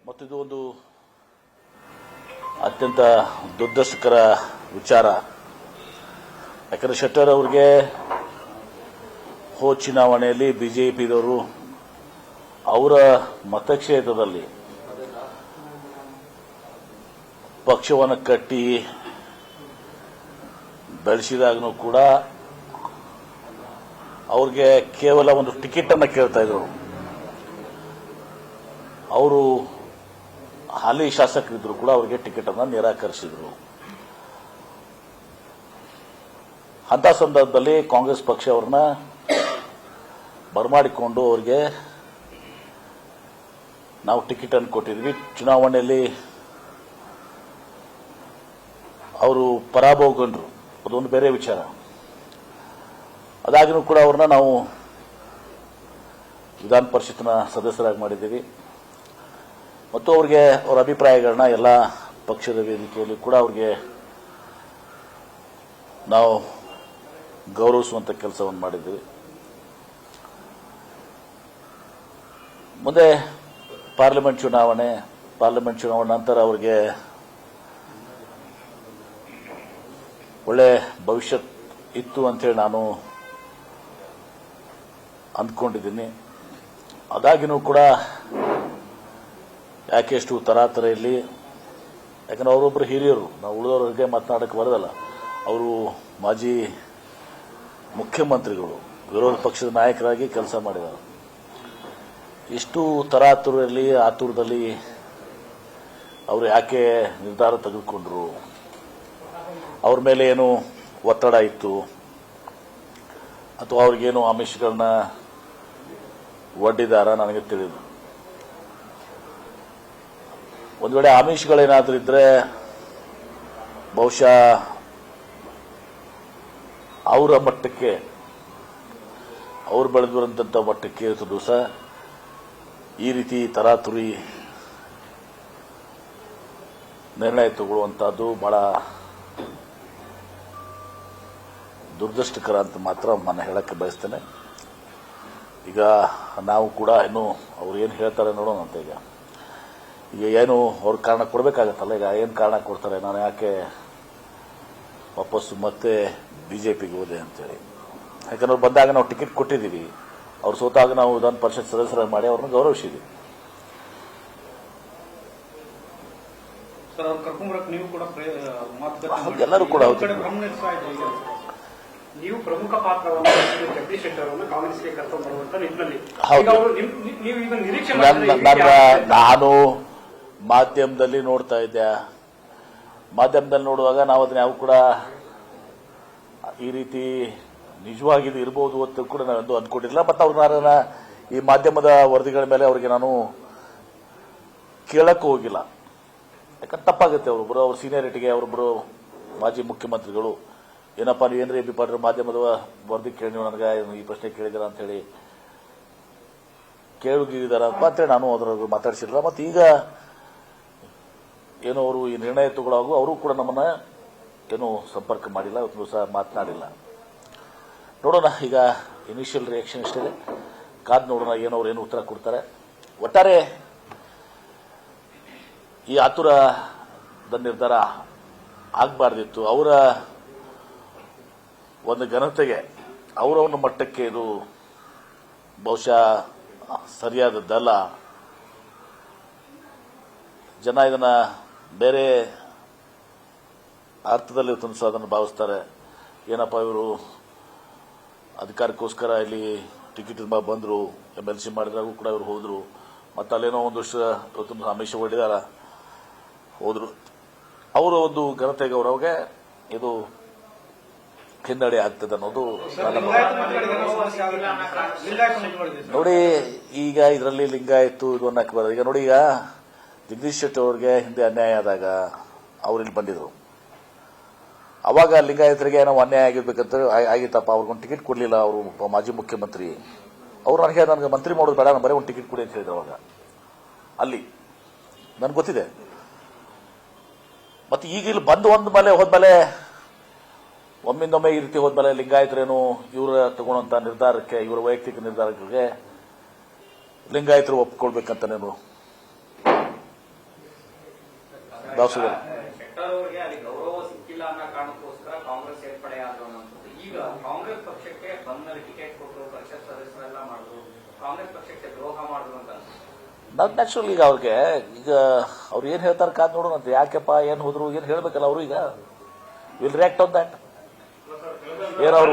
ಮತ್ತು ಇದು ಒಂದು ಅತ್ಯಂತ ದುರದೃಷ್ಟಕರ ವಿಚಾರ. ಯಾಕಂದರೆ ಶೆಟ್ಟರ್ ಅವರಿಗೆ ಚುನಾವಣೆಯಲ್ಲಿ ಬಿಜೆಪಿದವರು ಅವರ ಮತಕ್ಷೇತ್ರದಲ್ಲಿ ಪಕ್ಷವನ್ನು ಕಟ್ಟಿ ಬೆಳೆಸಿದಾಗನೂ ಕೂಡ ಅವ್ರಿಗೆ ಕೇವಲ ಒಂದು ಟಿಕೆಟ್ ಅನ್ನು ಕೇಳ್ತಾ ಇದ್ರು. ಅವರು ಹಾಲಿ ಶಾಸಕರಿದ್ರು ಕೂಡ ಅವರಿಗೆ ಟಿಕೆಟ್ ಅನ್ನು ನಿರಾಕರಿಸಿದ್ರು. ಅಂತ ಸಂದರ್ಭದಲ್ಲಿ ಕಾಂಗ್ರೆಸ್ ಪಕ್ಷ ಅವ್ರನ್ನ ಬರಮಾಡಿಕೊಂಡು ಅವರಿಗೆ ನಾವು ಟಿಕೆಟ್ ಅನ್ನು ಕೊಟ್ಟಿದ್ವಿ. ಚುನಾವಣೆಯಲ್ಲಿ ಅವರು ಪರಾಭವಗೊಂಡ್ರು, ಅದೊಂದು ಬೇರೆ ವಿಚಾರ. ಅದಾಗಿನೂ ಕೂಡ ಅವ್ರನ್ನ ನಾವು ವಿಧಾನ ಪರಿಷತ್ನ ಸದಸ್ಯರಾಗಿ ಮಾಡಿದ್ದೀವಿ ಮತ್ತು ಅವ್ರಿಗೆ ಅವರ ಅಭಿಪ್ರಾಯಗಳನ್ನ ಎಲ್ಲ ಪಕ್ಷದ ವೇದಿಕೆಯಲ್ಲಿ ಕೂಡ ಅವ್ರಿಗೆ ನಾವು ಗೌರವಿಸುವಂಥ ಕೆಲಸವನ್ನು ಮಾಡಿದ್ದೀವಿ. ಮುಂದೆ ಪಾರ್ಲಿಮೆಂಟ್ ಚುನಾವಣೆ ನಂತರ ಅವರಿಗೆ ಒಳ್ಳೆ ಭವಿಷ್ಯತ್ ಇತ್ತು ಅಂತೇಳಿ ನಾನು ಅಂದ್ಕೊಂಡಿದ್ದೀನಿ. ಅದಾಗಿನೂ ಕೂಡ ಯಾಕೆ ಎಷ್ಟು ತರಾತರ ಇಲ್ಲಿ, ಯಾಕಂದ್ರೆ ಅವರೊಬ್ಬರು ಹಿರಿಯರು, ನಾವು ಉಳಿದವರಿಗೆ ಮಾತನಾಡಕ್ಕೆ ಬರೋದಲ್ಲ. ಅವರು ಮಾಜಿ ಮುಖ್ಯಮಂತ್ರಿಗಳು, ವಿರೋಧ ಪಕ್ಷದ ನಾಯಕರಾಗಿ ಕೆಲಸ ಮಾಡಿದ್ದಾರೆ. ಇಷ್ಟು ತರಾತುರಲ್ಲಿ ಆತುರದಲ್ಲಿ ಅವರು ಯಾಕೆ ನಿರ್ಧಾರ ತೆಗೆದುಕೊಂಡ್ರು, ಅವ್ರ ಮೇಲೆ ಏನು ಒತ್ತಡ ಇತ್ತು ಅಥವಾ ಅವ್ರಿಗೇನು ಆಮಿಷಗಳನ್ನ ಒಡ್ಡಿದಾರ ನನಗೆ ತಿಳಿದು. ಒಂದು ವೇಳೆ ಆಮಿಷಗಳೇನಾದರೂ ಇದ್ರೆ ಬಹುಶಃ ಅವರ ಮಟ್ಟಕ್ಕೆ, ಅವ್ರು ಬೆಳೆದು ಬರುವಂಥ ಮಟ್ಟಕ್ಕೆ ಇರ್ತದ್ದು ಸಹ ಈ ರೀತಿ ತರಾತುರಿ ನಿರ್ಣಯ ತಗೊಳ್ಳುವಂಥದ್ದು ಬಹಳ ದುರದೃಷ್ಟಕರ ಅಂತ ಮಾತ್ರ ನಾನು ಹೇಳಕ್ಕೆ ಬಯಸ್ತೇನೆ. ಈಗ ನಾವು ಕೂಡ ಇನ್ನು ಅವ್ರು ಏನು ಹೇಳ್ತಾರೆ ನೋಡೋಣ ಅಂತ. ಈಗ ಏನು ಅವ್ರ ಕಾರಣ ಕೊಡಬೇಕಾಗತ್ತಲ್ಲ. ಈಗ ಏನು ಕಾರಣ ಕೊಡ್ತಾರೆ, ನಾನು ಯಾಕೆ ವಾಪಸ್ಸು ಮತ್ತೆ ಬಿಜೆಪಿಗೆ ಹೋದೆ ಅಂತೇಳಿ. ಯಾಕಂದ್ರೆ ಅವ್ರು ಬಂದಾಗ ನಾವು ಟಿಕೆಟ್ ಕೊಟ್ಟಿದ್ದೀವಿ, ಅವ್ರು ಸೋತಾಗ ನಾವು ವಿಧಾನ ಪರಿಷತ್ ಸದಸ್ಯರಾಗಿ ಮಾಡಿ ಅವ್ರನ್ನ ಗೌರವಿಸಿದ್ವಿ. ಎಲ್ಲರೂ ಕೂಡ ನೀವು ಪ್ರಮುಖ ಪಾತ್ರವನ್ನು ಜಗದೀಶ್ ಶೆಟ್ಟರ್ ಅವರನ್ನು ಕಾಂಗ್ರೆಸ್ಗೆ ಕರ್ಕೊಂಡು ಬರುವಂತ ನಿಟ್ಟಿನಲ್ಲಿ ನಾನು ಮಾಧ್ಯಮದಲ್ಲಿ ನೋಡ್ತಾ ಇದ್ದೆ. ಮಾಧ್ಯಮದಲ್ಲಿ ನೋಡುವಾಗ ನಾವು ಅದನ್ನ ಯಾವ ಕೂಡ ಈ ರೀತಿ ನಿಜವಾಗಿ ಇರಬಹುದು ಅಂತ ಕೂಡ ನಾನು ಅಂದ್ಕೊಂಡಿಲ್ಲ. ಮತ್ತು ಅವ್ರನ್ನ ಈ ಮಾಧ್ಯಮದ ವರದಿಗಳ ಮೇಲೆ ಅವರಿಗೆ ನಾನು ಕೇಳಕ್ಕೂ ಹೋಗಿಲ್ಲ. ಯಾಕಂದ್ರೆ ತಪ್ಪಾಗುತ್ತೆ. ಅವರೊಬ್ಬರು ಅವ್ರ ಸೀನಿಯರಿಟಿಗೆ ಅವರೊಬ್ಬರು ಮಾಜಿ ಮುಖ್ಯಮಂತ್ರಿಗಳು ಏನಪ್ಪ ನೀವೇನ್ರಿ ಬಿ ಪಾಡ್ರಿ ಮಾಧ್ಯಮದ ವರದಿ ಕೇಳಿ ನೀವು ನನಗೆ ಈ ಪ್ರಶ್ನೆ ಕೇಳಿದಾರ ಅಂತ ಹೇಳಿ ಕೇಳಿದಾರ ಅಂತೇಳಿ ನಾನು ಅದರ ಮಾತಾಡಿಸಿಲ್ಲ. ಮತ್ತು ಈಗ ಏನು ಅವರು ಈ ನಿರ್ಣಯ ತಗೊಳ್ಳೋವಾಗ ಅವರು ಕೂಡ ನಮ್ಮನ್ನ ಏನು ಸಂಪರ್ಕ ಮಾಡಿಲ್ಲ, ಇವತ್ತು ಸಹ ಮಾತನಾಡಿಲ್ಲ. ನೋಡೋಣ, ಈಗ ಇನಿಷಿಯಲ್ ರಿಯಾಕ್ಷನ್ ಇಷ್ಟಿದೆ, ಕಾದ್ ನೋಡೋಣ ಏನವ್ರು ಏನು ಉತ್ತರ ಕೊಡ್ತಾರೆ. ಒಟ್ಟಾರೆ ಈ ಆತುರದ ನಿರ್ಧಾರ ಆಗಬಾರ್ದಿತ್ತು. ಅವರ ಒಂದು ಘನತೆಗೆ, ಅವರ ಒಂದು ಮಟ್ಟಕ್ಕೆ ಇದು ಬಹುಶಃ ಸರಿಯಾದದ್ದಲ್ಲ. ಜನ ಇದನ್ನ ಬೇರೆ ಅರ್ಥದಲ್ಲಿ ಅದನ್ನು ಭಾವಿಸ್ತಾರೆ. ಏನಪ್ಪ ಇವರು ಅಧಿಕಾರಕ್ಕೋಸ್ಕರ ಇಲ್ಲಿ ಟಿಕೆಟ್ ಬಂದರು, MLC ಮಾಡಿದ್ರಾಗೂ ಕೂಡ ಇವರು ಹೋದ್ರು, ಮತ್ತು ಅಲ್ಲೇನೋ ಒಂದಷ್ಟು ಆಮಿಷ ಹೊಡಿದಾರ ಹೋದ್ರು. ಅವರ ಒಂದು ಘನತೆ ಗೌರವಗೆ ಇದು ಹಿನ್ನಡೆ ಆಗ್ತದೆ ಅನ್ನೋದು ನೋಡಿ. ಈಗ ಇದರಲ್ಲಿ ಲಿಂಗಾಯತ್ತು ಇದು ಅನ್ನಕ್ಕೆ ಬರೋದು. ಈಗ ನೋಡಿ, ಈಗ ಜಗದೀಶ್ ಶೆಟ್ಟರ್ ಅವ್ರಿಗೆ ಹಿಂದೆ ಅನ್ಯಾಯ ಆದಾಗ ಅವ್ರು ಇಲ್ಲಿ ಬಂದಿದ್ರು. ಅವಾಗ ಲಿಂಗಾಯತರಿಗೆ ನಾವು ಅನ್ಯಾಯ ಆಗಿರ್ಬೇಕಂತ ಆಗಿತ್ತಪ್ಪ, ಅವ್ರಿಗೊಂದು ಟಿಕೆಟ್ ಕೊಡಲಿಲ್ಲ. ಅವರು ಮಾಜಿ ಮುಖ್ಯಮಂತ್ರಿ ಅವರು ನನಗೆ ಮಂತ್ರಿ ಮಾಡೋದು ಬೇಡ, ನಾನು ಬರೀ ಒಂದು ಟಿಕೆಟ್ ಕೊಡಿ ಅಂತ ಹೇಳಿದ್ರು ಅವಾಗ. ಅಲ್ಲಿ ನನ್ಗೆ ಗೊತ್ತಿದೆ. ಮತ್ತು ಈಗ ಇಲ್ಲಿ ಬಂದು ಹೋದ್ಮೇಲೆ ಒಮ್ಮಿಂದೊಮ್ಮೆ ಈ ರೀತಿ ಹೋದ್ಮೇಲೆ ಲಿಂಗಾಯತರೇನು ಇವರ ತಗೊಳ್ಳೋಂಥ ನಿರ್ಧಾರಕ್ಕೆ, ಇವರ ವೈಯಕ್ತಿಕ ನಿರ್ಧಾರಗಳಿಗೆ ಲಿಂಗಾಯತರು ಒಪ್ಕೊಳ್ಬೇಕಂತನೇನು ದಾವಸೂರು ಶೆಟ್ಟರ್ ಅವರಿಗೆ ಅಲ್ಲಿ ಗೌರವ ಸಿಕ್ಕಿಲ್ಲ ಅನ್ನೋ ಕಾರಣಕ್ಕೋಸ್ಕರ ಕಾಂಗ್ರೆಸ್ ಸೇರ್ಪಡೆ ಆದ್ರು ಅನ್ನೋದು. ಈಗ ಕಾಂಗ್ರೆಸ್ ಪಕ್ಷಕ್ಕೆ ಬಂದಲ್ಲಿ ಟಿಕೆಟ್ ಕೊಟ್ಟರು, ಪರಿಷತ್ ಸದಸ್ಯರೆಲ್ಲ ಮಾಡಿದ್ರು, ಕಾಂಗ್ರೆಸ್ ಪಕ್ಷಕ್ಕೆ ದ್ರೋಹ ಮಾಡಿದ್ರು ಅಂತ ನಾಟ್ ನ್ಯಾಚುರಲ್. ಈಗ ಅವ್ರಿಗೆ ಈಗ ಅವ್ರು ಏನ್ ಹೇಳ್ತಾರೆ ಕಾದ್ ನೋಡೋಣಂತೆ. ಯಾಕೆಪ್ಪ ಏನ್ ಹೋದ್ರು ಏನ್ ಹೇಳ್ಬೇಕಲ್ಲ ಅವರು. ಈಗ ವಿಲ್ ರಿಯಾಕ್ಟ್ ಆನ್ ದಟ್. ಏನವ್ರು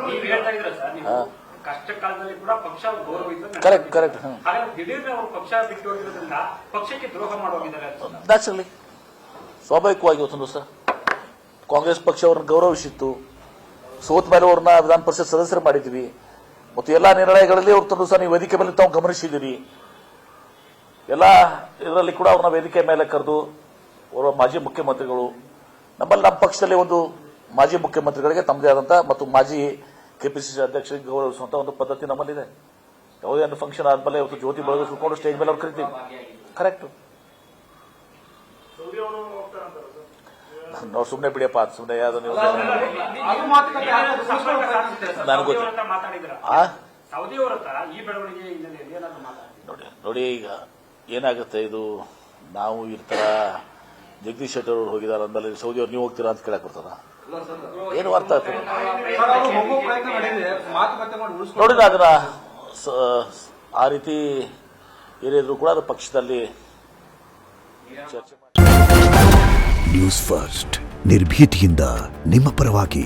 ನೀವ್ ಹೇಳ್ತಾ ಇದ್ರ ಸರ್, ನೀವು ಕಷ್ಟ ಕಾಲದಲ್ಲಿ ಕೂಡ ಪಕ್ಷ ಗೌರವಿಸಿದ್ರೆ ಕರೆಕ್ಟ್ ಕರೆಕ್ಟ್. ಹಾಗಾದ್ರೆ ದಿಢೀರ್ನೆ ಅವರು ಪಕ್ಷ ಬಿಟ್ಟು ಹೋಗಿರೋದ್ರಿಂದ ಪಕ್ಷಕ್ಕೆ ದ್ರೋಹ ಮಾಡೋಗಿದ್ದಾರೆ ಅಂತ. ನ್ಯಾಚುರಲಿ ಸ್ವಾಭಾವಿಕವಾಗಿ ಇವತ್ತೊಂದು ದಿವಸ ಕಾಂಗ್ರೆಸ್ ಪಕ್ಷ ಅವ್ರನ್ನ ಗೌರವಿಸಿತ್ತು. ಸೋತ ಮೇಲೆ ಅವ್ರನ್ನ ವಿಧಾನ ಪರಿಷತ್ ಸದಸ್ಯರು ಮಾಡಿದ್ವಿ ಮತ್ತು ಎಲ್ಲಾ ನಿರ್ಣಯಗಳಲ್ಲಿ ಅವ್ರ ತಂದು ಸಹ ನೀವು ವೇದಿಕೆ ಮೇಲೆ ತಾವು ಗಮನಿಸಿದ್ದೀರಿ. ಎಲ್ಲ ಇದರಲ್ಲಿ ಕೂಡ ಅವ್ರನ್ನ ವೇದಿಕೆ ಮೇಲೆ ಕರೆದು ಅವರ ಮಾಜಿ ಮುಖ್ಯಮಂತ್ರಿಗಳು, ನಮ್ಮಲ್ಲಿ ನಮ್ಮ ಪಕ್ಷದಲ್ಲಿ ಒಂದು ಮಾಜಿ ಮುಖ್ಯಮಂತ್ರಿಗಳಿಗೆ ತಮ್ಮದೇ ಆದಂತಹ ಮತ್ತು ಮಾಜಿ ಕೆಪಿಸಿಸಿ ಅಧ್ಯಕ್ಷರಿಗೆ ಗೌರವಿಸುವಂತ ಒಂದು ಪದ್ಧತಿ ನಮ್ಮಲ್ಲಿದೆ. ಯಾವುದೇ ಒಂದು ಫಂಕ್ಷನ್ ಆದ್ಮೇಲೆ ಇವತ್ತು ಜ್ಯೋತಿ ಬೆಳಗಿಸ್ಕೊಂಡು ಸ್ಟೇಜ್ ಮೇಲೆ ಅವ್ರು ಕರಿತೀವಿ. ಕರೆಕ್ಟ್. ನಾವು ಸುಮ್ಮನೆ ಬಿಡಿಯಪ್ಪ, ಸುಮ್ಮನೆ ಯಾವ್ದು ನೀವು ನನಗೆ ಗೊತ್ತು. ಮಾತಾಡಿದ್ರ ಸೌದಿ ಅವರ ಹತ್ರ ಈ ಬೆಳವಣಿಗೆ ಹಿನ್ನೆಲೆಯಲ್ಲಿ ಏನಾದ್ರು ಮಾತಾಡಿದ್ರು? ನೋಡಿ ಈಗ ಏನಾಗುತ್ತೆ ಇದು, ನಾವು ಈ ತರ ಜಗದೀಶ್ ಶೆಟ್ಟರ್ ಅವರು ಹೋಗಿದಾರೆ ಅಂದಲ್ಲಿ ಸೌದಿ ಅವ್ರು ನೀವು ಹೋಗ್ತೀರಾ ಅಂತ ಕೇಳಕ್ ಬರ್ತದ? ಏನು ಅರ್ಥ ಆಗ್ತದೆ ನೋಡಿ. ಅದನ್ನ ಆ ರೀತಿ ಏನಿದ್ರು ಕೂಡ ಅದು ಪಕ್ಷದಲ್ಲಿ ಚರ್ಚೆ ಮಾಡಿ. ನ್ಯೂಸ್ ಫಸ್ಟ್ ನಿರ್ಭೀತಿಯಿಂದ ನಿಮ್ಮ ಪರವಾಗಿ.